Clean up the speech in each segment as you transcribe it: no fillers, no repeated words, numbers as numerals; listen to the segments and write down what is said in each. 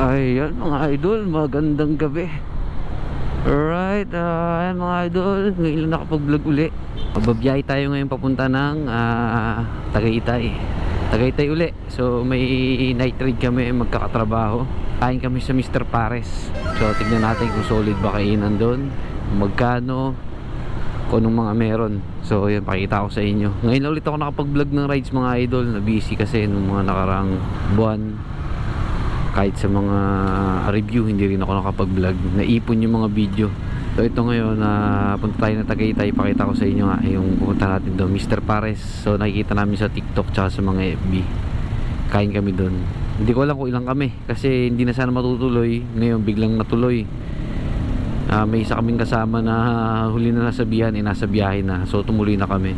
Ayan mga idol, magandang gabi. Alright, ayan mga idol, ngayon lang nakapag-vlog uli. Babiyahe tayo ngayon papunta ng Tagaytay. Tagaytay uli. So may night ride kami, magkakatrabaho. Kain kami sa Mr. Pares. So tignan natin kung solid ba kainan doon, magkano, kung anong mga meron. So yun, pakita ko sa inyo. Ngayon lang ulit ako nakapag-vlog ng rides mga idol. Na busy kasi nung mga nakaraang buwan. Kahit sa mga review hindi rin ako nakapag-vlog. Naipon yung mga video. So ito ngayon punta tayo na Tagaytay. Pakita ko sa inyo nga yung pupunta natin doon, Mr. Pares. So nakikita namin sa TikTok tsaka sa mga FB. Kain kami doon. Hindi ko alam kung ilang kami kasi hindi na sana matutuloy. Ngayon biglang natuloy. May isa kaming kasama na huli na nasabihan, nasa biyahe na. So tumuloy na kami.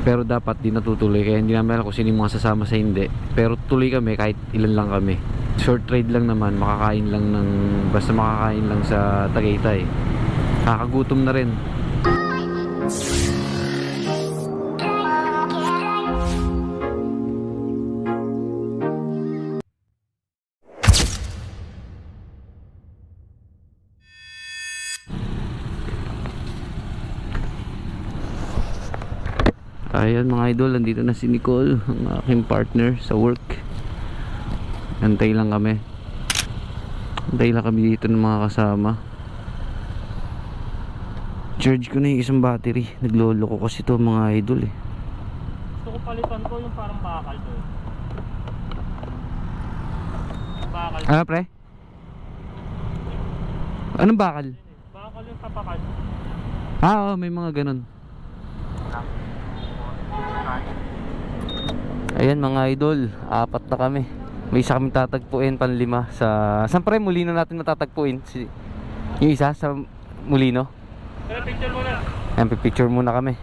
Pero dapat di natutuloy, kaya hindi namin alam kung sino yung mga sasama sa hindi. Pero tuloy kami kahit ilan lang kami. Short ride lang naman, makakain lang ng, basta makakain lang sa Tagaytay. Kakagutom na rin. Ayan mga idol, nandito na si Nicole, ang aking partner sa work. Antay lang kami. Antay lang kami dito ng mga kasama. Charge ko na yung isang battery. Naglolo ko kasi to mga idol eh. Gusto ko palitan ko yung parang bakal to. Bakal. Ano pre? Anong bakal? Bakal yung tapakan. Oo, may mga ganun. Ayan mga idol, apat na kami. May isa kaming tatagpuin, panlima sa... Saan pre, Molino natin matatagpuin? Yung isa sa Molino. Picture muna. Ayan, picture muna kami.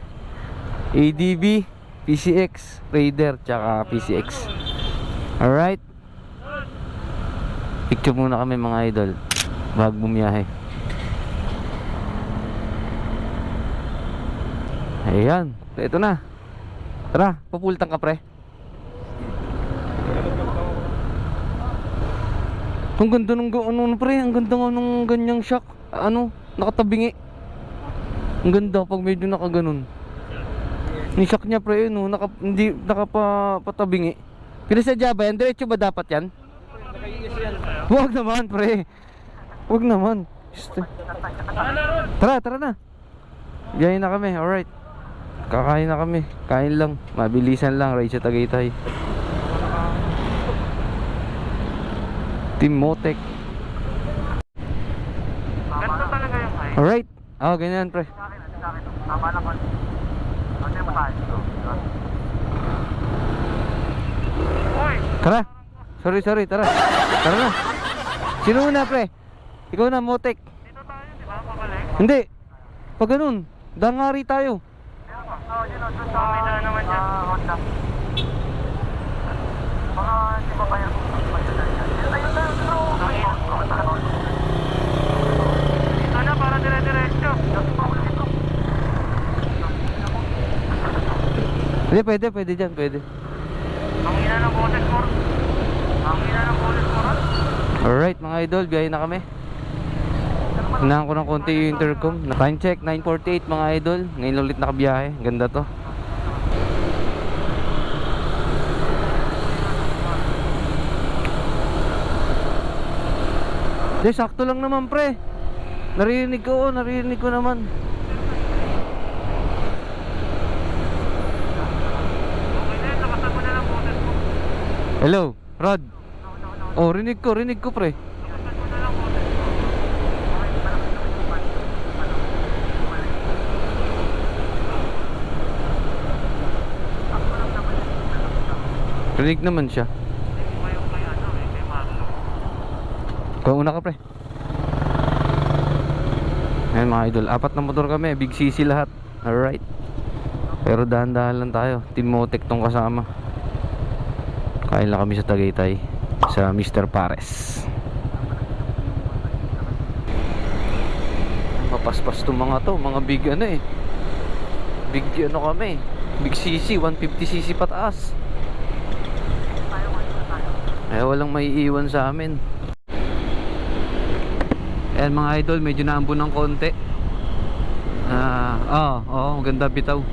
ADB, PCX, Raider, tsaka PCX. Alright. Picture muna kami mga idol bago bumiyahe. Ayan, ito na. Tara, papultang ka pre. Ang ganda ng ano pre, ang ganda ng ganyang shock. Ano, nakatabingi. Ang ganda pag medyo nakaganon. Yung shock niya pre, no, hindi nakapatabingi. Pinasadya ba yan? Diretso ba dapat yan? Huwag naman pre. Huwag naman. Tara na. Biyahe na kami, alright. Kakain na kami, kain lang, mabilisan lang, ride sa Tagaytay. Team Motek. Ganito talaga yung height. Alright, ganyan pre. Tama na ko. Ano yung mataas ito? Uy! Tara. Sorry, tara. Tara na. Sino na pre? Ikaw na, Motek. Dito tayo, di ba? Pabalik? Hindi. Pag ganun, dangari tayo. Oo, yun o. May daan naman dyan. Honda. Baka di ba kaya kung ayun na, dito na para dire-diretso. Hindi, pwede dyan, pwede. Ang ina ng boses mo. Alright mga idol, biyahe na kami. Hinahan ko ng konti yung intercom. Time check, 9:48 mga idol. Ngayon ulit nakabiyahe, ganda to. Sakto lang naman pre. Narinig ko naman. Hello, Rod. Oh, rinig ko pre. Rinig naman siya. Kung una ka pre. Ayan mga idol, apat na motor kami, big CC lahat. Alright. Pero dahan-dahan lang tayo. Team Motek tong kasama. Kain lang kami sa Tagaytay, sa Mr. Pares. Mapaspas tong mga to, mga big ano eh. Big ano kami, big CC, 150cc pataas. Eh, walang maiiwan sa amin. Ayan mga idol, medyo naambon ng konti. Maganda bitaw.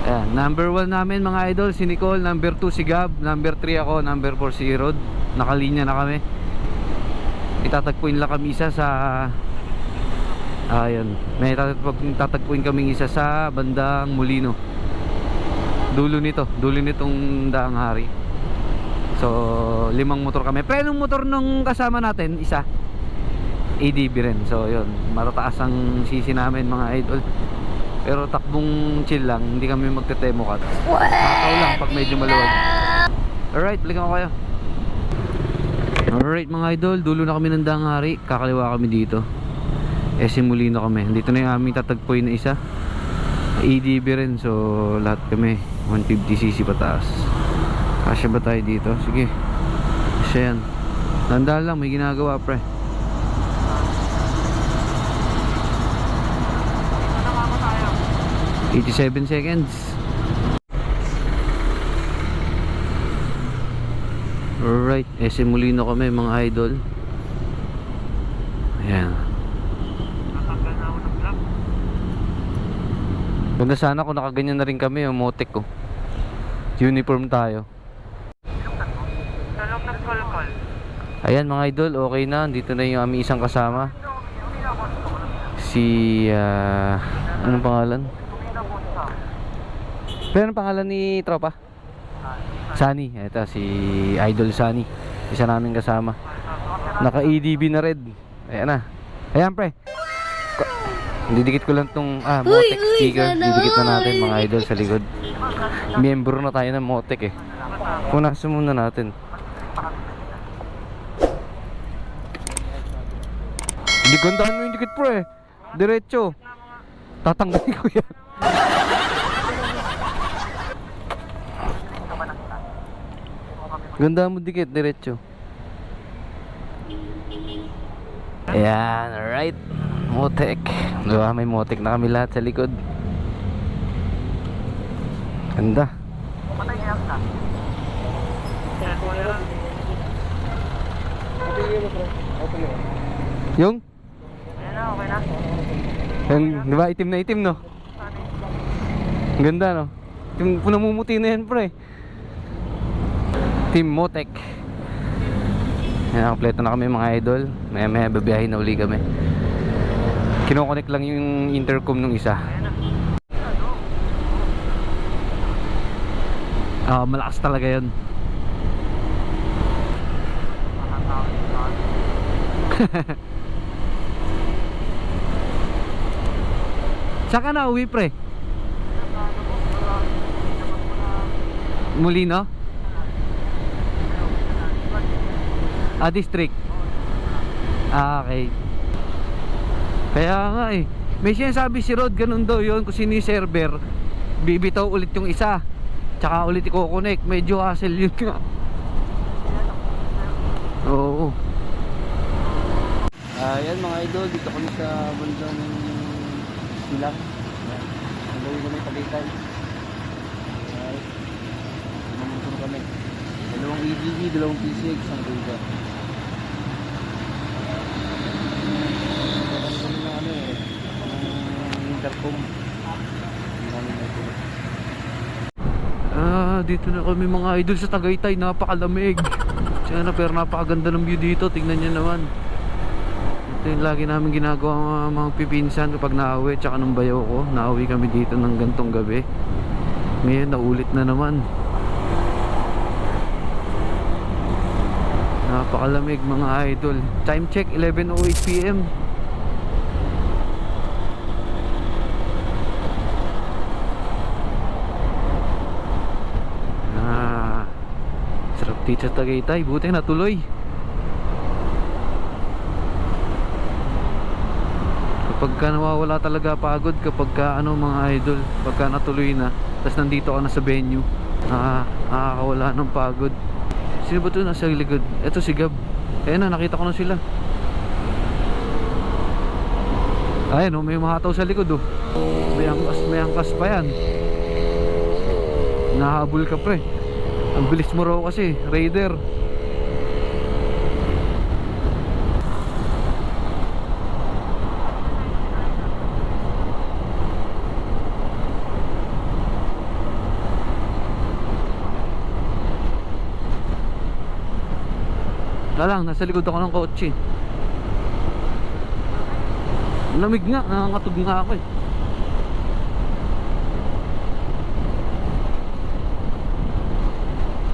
Ayan, number 1 namin mga idol, si Nicole. Number 2 si Gab. Number 3 ako. Number 4 si Rod. Nakalinya na kami. Itatagpuin lang kami isa sa ayun, may tatagpuin kaming isa sa bandang Molino. Dulo nitong Daang Hari. So 5 motor kami. Pero yung motor nung kasama natin, isa ADB rin. So yun, matataas ang sisi namin mga idol. Pero takbong chill lang, hindi kami magte-temo cut. Nakakaw lang pag medyo maluwag. Alright, balikan ko kayo. Alright mga idol, dulo na kami ng Daang Hari. Kakaliwa kami dito. Molino kami. Dito na yung aming tatagpuin na isa. ADB rin. So lahat kami 150cc pataas. Kasya ba tayo dito? Sige. Kasya yan. Tandaan lang, may ginagawa pre. Dito na 87 seconds. Alright, Molino kami mga idol. Ayan. natanggal na ako ng vlog. Ganda sana kung nakaganyan na rin kami, yung motek ko. Uniform tayo. Sa loob ng call. Ayan mga idol, okay na. Dito na yung aming isang kasama. Si anong pangalan? Pero anong pangalan ni tropa? Sunny. Ito si Idol Sunny. Isa namin kasama. Naka ADB na red. Ayan na. Ayan pre. Didikit ko lang tong Motek sticker. Didikit na natin mga idol sa likod. Miyembro na tayo ng Motek eh. Punasan muna natin. Hindi gandahan mo yung dikit pre. Diretso. Tatanggalin ko yan. Ganda mo dikit, diretso. Ayan, alright. Motek. Diba, may Motek na kami lahat sa likod. Ganda. Patay niya ka. Yung? Ayan na, okay na. Yung, diba, itim na itim, no? Ang ganda, no? Yung namumuti na yan, pre. Team Motek. Ayan, kompleto na kami mga idol. May babiyahin na uli kami. Kinokonek lang yung intercom nung isa. Malakas talaga yun. Saan ka na uwi pre? Molino? District. Okay. Kaya nga eh. May sinasabi si Rod, ganun daw yun. Kung sino yung server, bibitaw ulit yung isa, tsaka ulit i-connect. Medyo hassle yun nga. Oo. Ayan mga idol, dito kami sa bandang Silang. Nagawin kami Tagaytay. Alright. Mamunto kami. Dalawang EDV, dalawang PCX, ang ganda. Meron kami na ano eh, intercom. Dito na kami mga idol sa Tagaytay, napakalamig. Sana pero napakaganda ng view dito, tingnan nyo naman. Ito yung lagi namin ginagawa mga pipinsan kapag nauwi, tsaka nung bayaw ko, nauwi kami dito ng gantong gabi. Ngayon naulit na naman. Napakalamig mga idol. Time check 11:08 PM. Sarap dito sa Tagaytay. Buti natuloy. Kapag ka nawawala talaga pagod, kapag ka mga idol, pagka natuloy na, tapos nandito ka na sa venue, nakakawala ng pagod. Sino ba ito nasa likod? Ito si Gab. Ayan na, nakita ko na sila. Ayan o, may mahataw sa likod o. May angkas pa yan. Nahabol ka pre. Ang bilis mo raw kasi, Raider. Lang, nasa likod ako ng kotse. Lamig nga, nangangatog nga ako eh.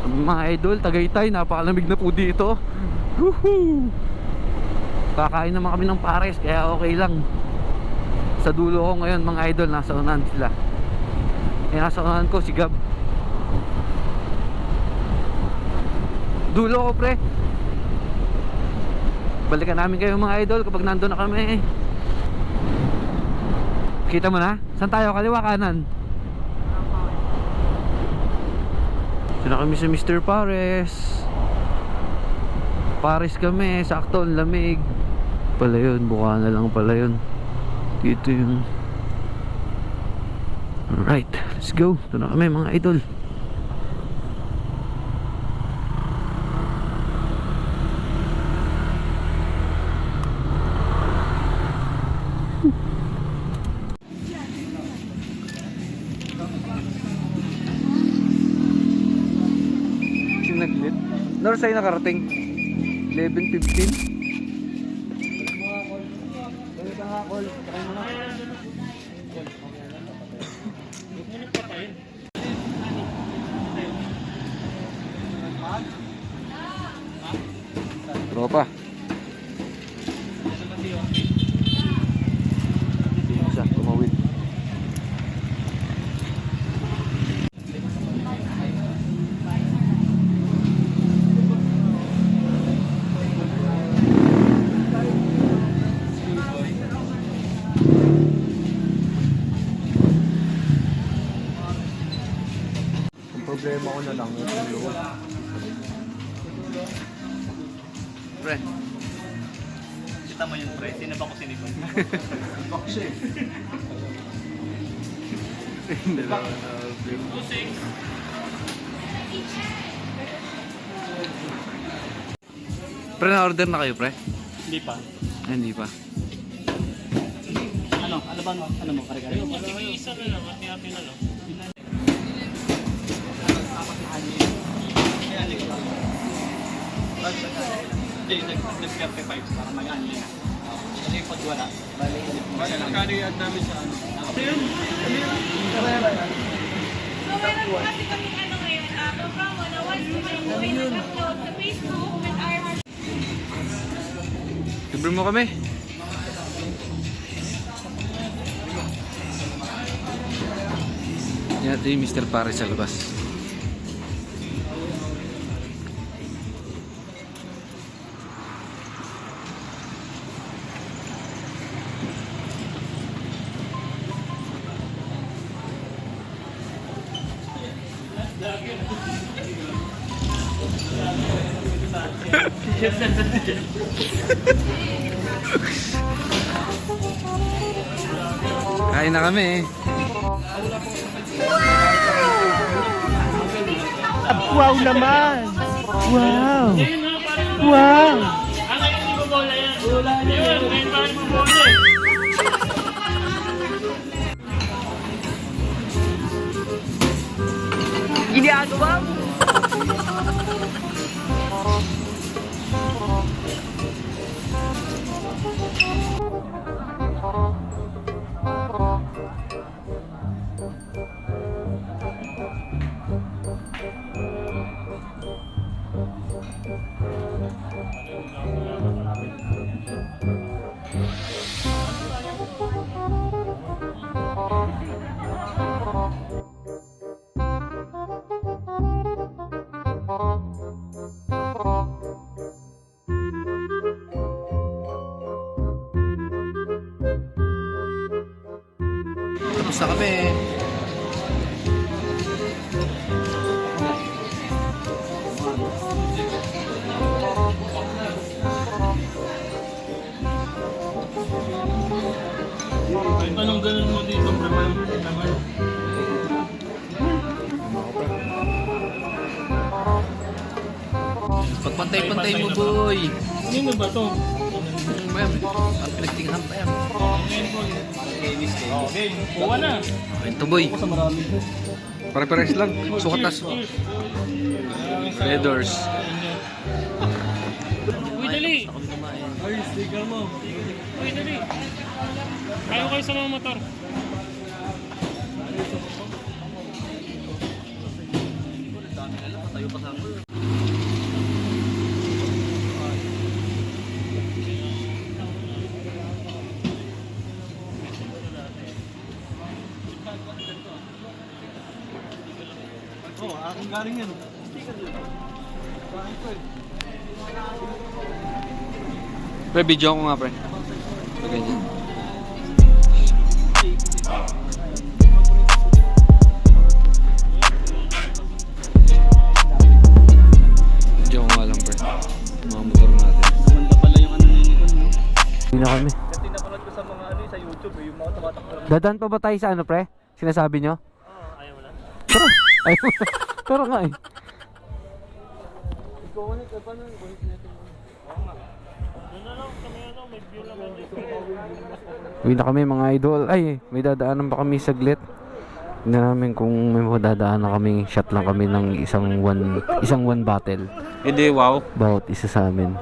Mga idol, Tagaytay, napakalamig na po dito. Woohoo! Kakain naman kami ng pares, kaya okay lang. Sa dulo ko ngayon mga idol, nasa unahan sila. Nasa unahan ko si Gab. Dulo ko pre. Balikan namin kayo mga idol kapag nandun na kami. Kita mo na? Saan tayo? Kaliwa, kanan? Sino kami sa Mr. Pares? Pares kami, sakto, ang lamig. Pala yun, buka na lang pala yun. Dito yung... Alright, let's go. Ito na kami mga idol. Naglit. Nor sa'yo nakarating 11:15. Tropa. Bisa tumawid. Problema ko na lang yung loob. Pre. Kita mo yung pre, sino ba ko sinipon? Bakse. Hindi lang. Pre, na-order na kayo pre? Hindi pa. Ay, hindi pa. Ano ba ano mo kare-kare? Sige, isa na lang, hati-hati na lang. Nag-cafe 5 para mag-unli na. Kasi pag wala, balik magkano yung namin sa ano? So meron po kasi kami ano ngayon, promo na once you may nag-upload sa Facebook with our heart. Libre mo kami. Yan, ito yung Mr. Pares sa labas. Kain na kami eh. Wow naman! Wow! Wow! Ang ngayon hindi mo bola yan. Bola yan. Ngayon bakit mo bola eh? Ginagawa mo? Basta kami. Kahit anong ganun mo dito, naman. pantay-pantay mo, boy. Ano ba to? Ma'am, ang pinagtingan pa yan. Okay, buwa na. Ito, boy. Pare-pares lang. Sukat na. Leathers. Uy, dali. Ay, sticker mo. Uy, dali. Ayaw kayo sa mga motor. Oh, aking galing yan. Pre, video ko nga, pre. Ganyan. Video ko nga lang, pre. Mga motor natin. Ganda pala yung ano ni Nicole, no? Hindi na kami. Kasi napanood ko sa mga ano sa YouTube, yung mga tumatakbo lang. Dadaan pa ba tayo sa ano, pre? Sinasabi nyo? Oo, ayaw mo lang. Tara! Ayaw mo. Tara nga eh. Ikaw ano, paano yung buhit natin? Oo nga. Doon na lang, kami ano, may view lang ang Uwi na kami mga idol. Ay, may dadaanan pa kami saglit. Hindi namin kung may madadaanan kami. Shot lang kami ng isang one battle. Hindi, wow. Bawat isa sa amin.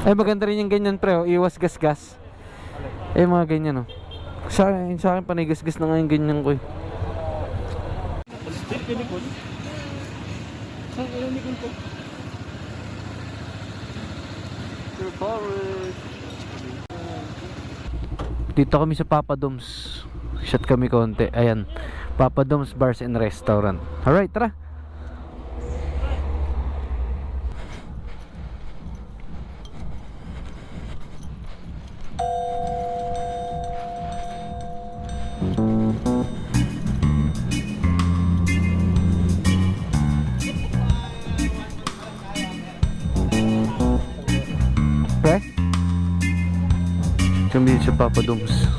Ay, maganda rin yung ganyan, pre. Oh. Iwas gas-gas. Eh, mga ganyan, oh. Sa akin panay gas-gas na nga yung ganyan ko, eh. Still kay Nicole? Saan kayo Nicole ko? Sir Boris. Dito kami sa Papa Dom's. Shot kami konti. Ayan. Papa Dom's Bars and Restaurant. Alright, tara. Pre? Kami sa Papa Dom's.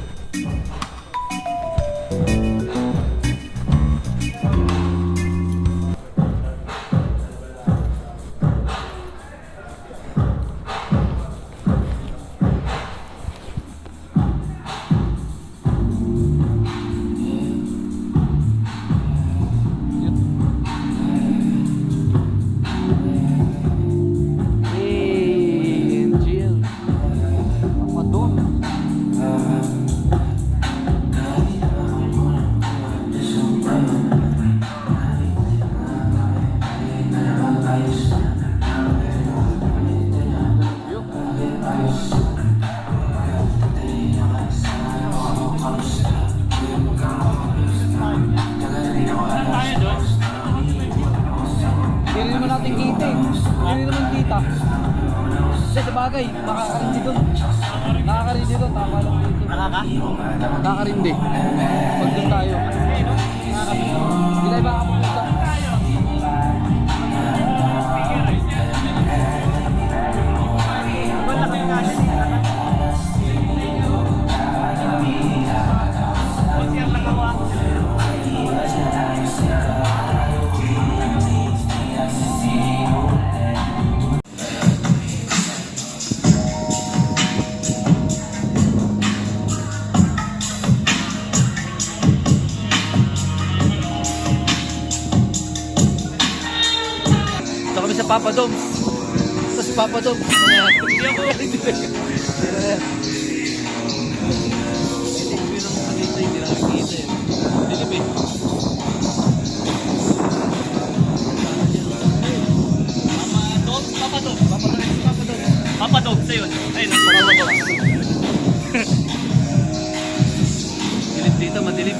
Hindi naman natin kita eh. Hindi naman kita. Kasi sa bagay, makakarindi doon. Nakakarindi doon, tama lang dito. Nakakarindi. Pag doon tayo. Nakakarindi. Hindi tayo makapunta. Ito kami sa Papa Dom's. Ito si Papa Dom's. Hindi ako. Papadog sa'yo. Ayun, papadog. Dilim dito, madilim.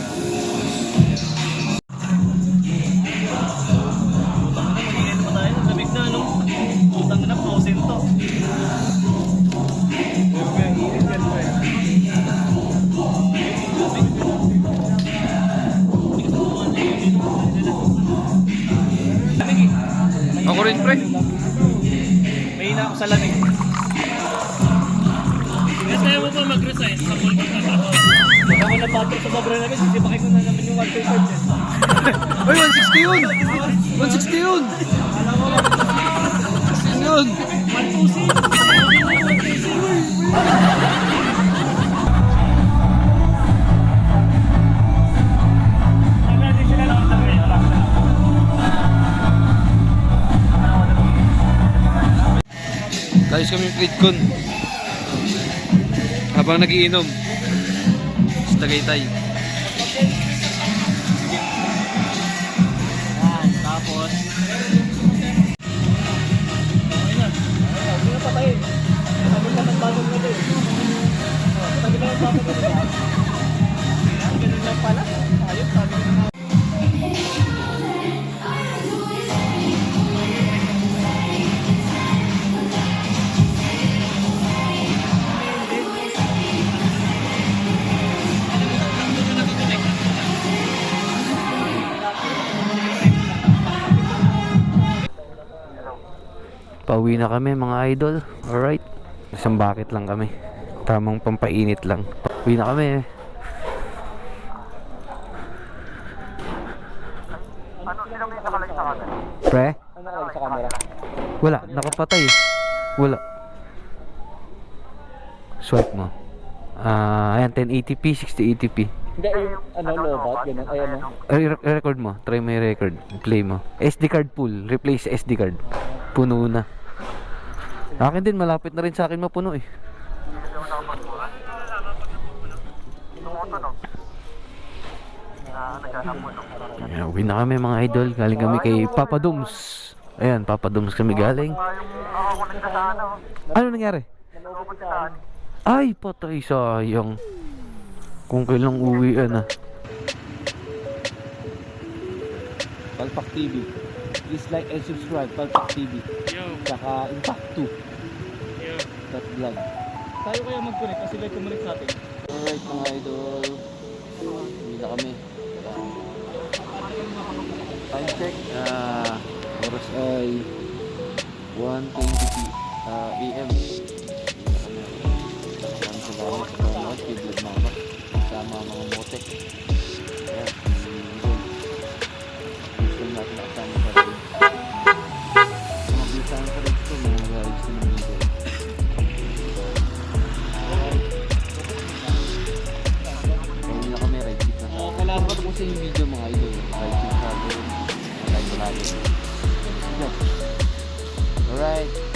Magiging pa tayo. Sabik na, no? Utang na, pausin to. Ako rin, pre. sa lamig. Kasi ayaw mo pa mag-resign sa mall ka trabaho. Pag ako napatok sa sobrang lamig, sisipakin ko na naman yung 1.5 niya. Uy, 160 yun! 160 yun! 160 yun! 1.26. Guys, kami Pritcon. Habang nagiinom sa Tagaytay. Tapos, Pauwi na kami mga idol. Alright. Isang bucket lang kami. Tamang pampainit lang. Pauwi na kami. Ano, sino may nakalagay sa camera? Pre? Ano nakalagay sa camera? Wala. Nakapatay. Wala. Swipe mo. Ayan. 1080p, 6080p. Hindi, yung ano, lobat, ganun. Ayan o. I-record mo. Try mo i-record. Play mo. SD card full. Replace SD card. Puno na. Akin din. Malapit na rin sa akin mapuno eh. Tumuto, no? Nagkakapuno. Ayan, uwi na kami mga idol. Galing kami kay Papa Doms. Ayan, Papa Doms kami galing. Yung ako sa ano, Ano nangyari? napupuntaan. Ay, patay, sayang. Kung kailang uwian na. Palpak TV. Please like and subscribe. Palpak TV. yo, Tsaka Impact 2. yo. That vlog. Tayo kaya mag-connect kasi like kumanik sa atin. Alright mga idol. Uwi na kami. Time check. Oras ay 1:20 AM. Maraming salamat sa panonood kay Vlog Mama. Sama mga motek. Ayan. Gusto natin nakasama sa rin. Mga bisahan sa rin ito. Mga guys na ng video. Uwi na kami. Ride seat na sa. Kailangan ko tapusin yung video mga idol. Ride seat sa atin. Ride ko natin. Alright.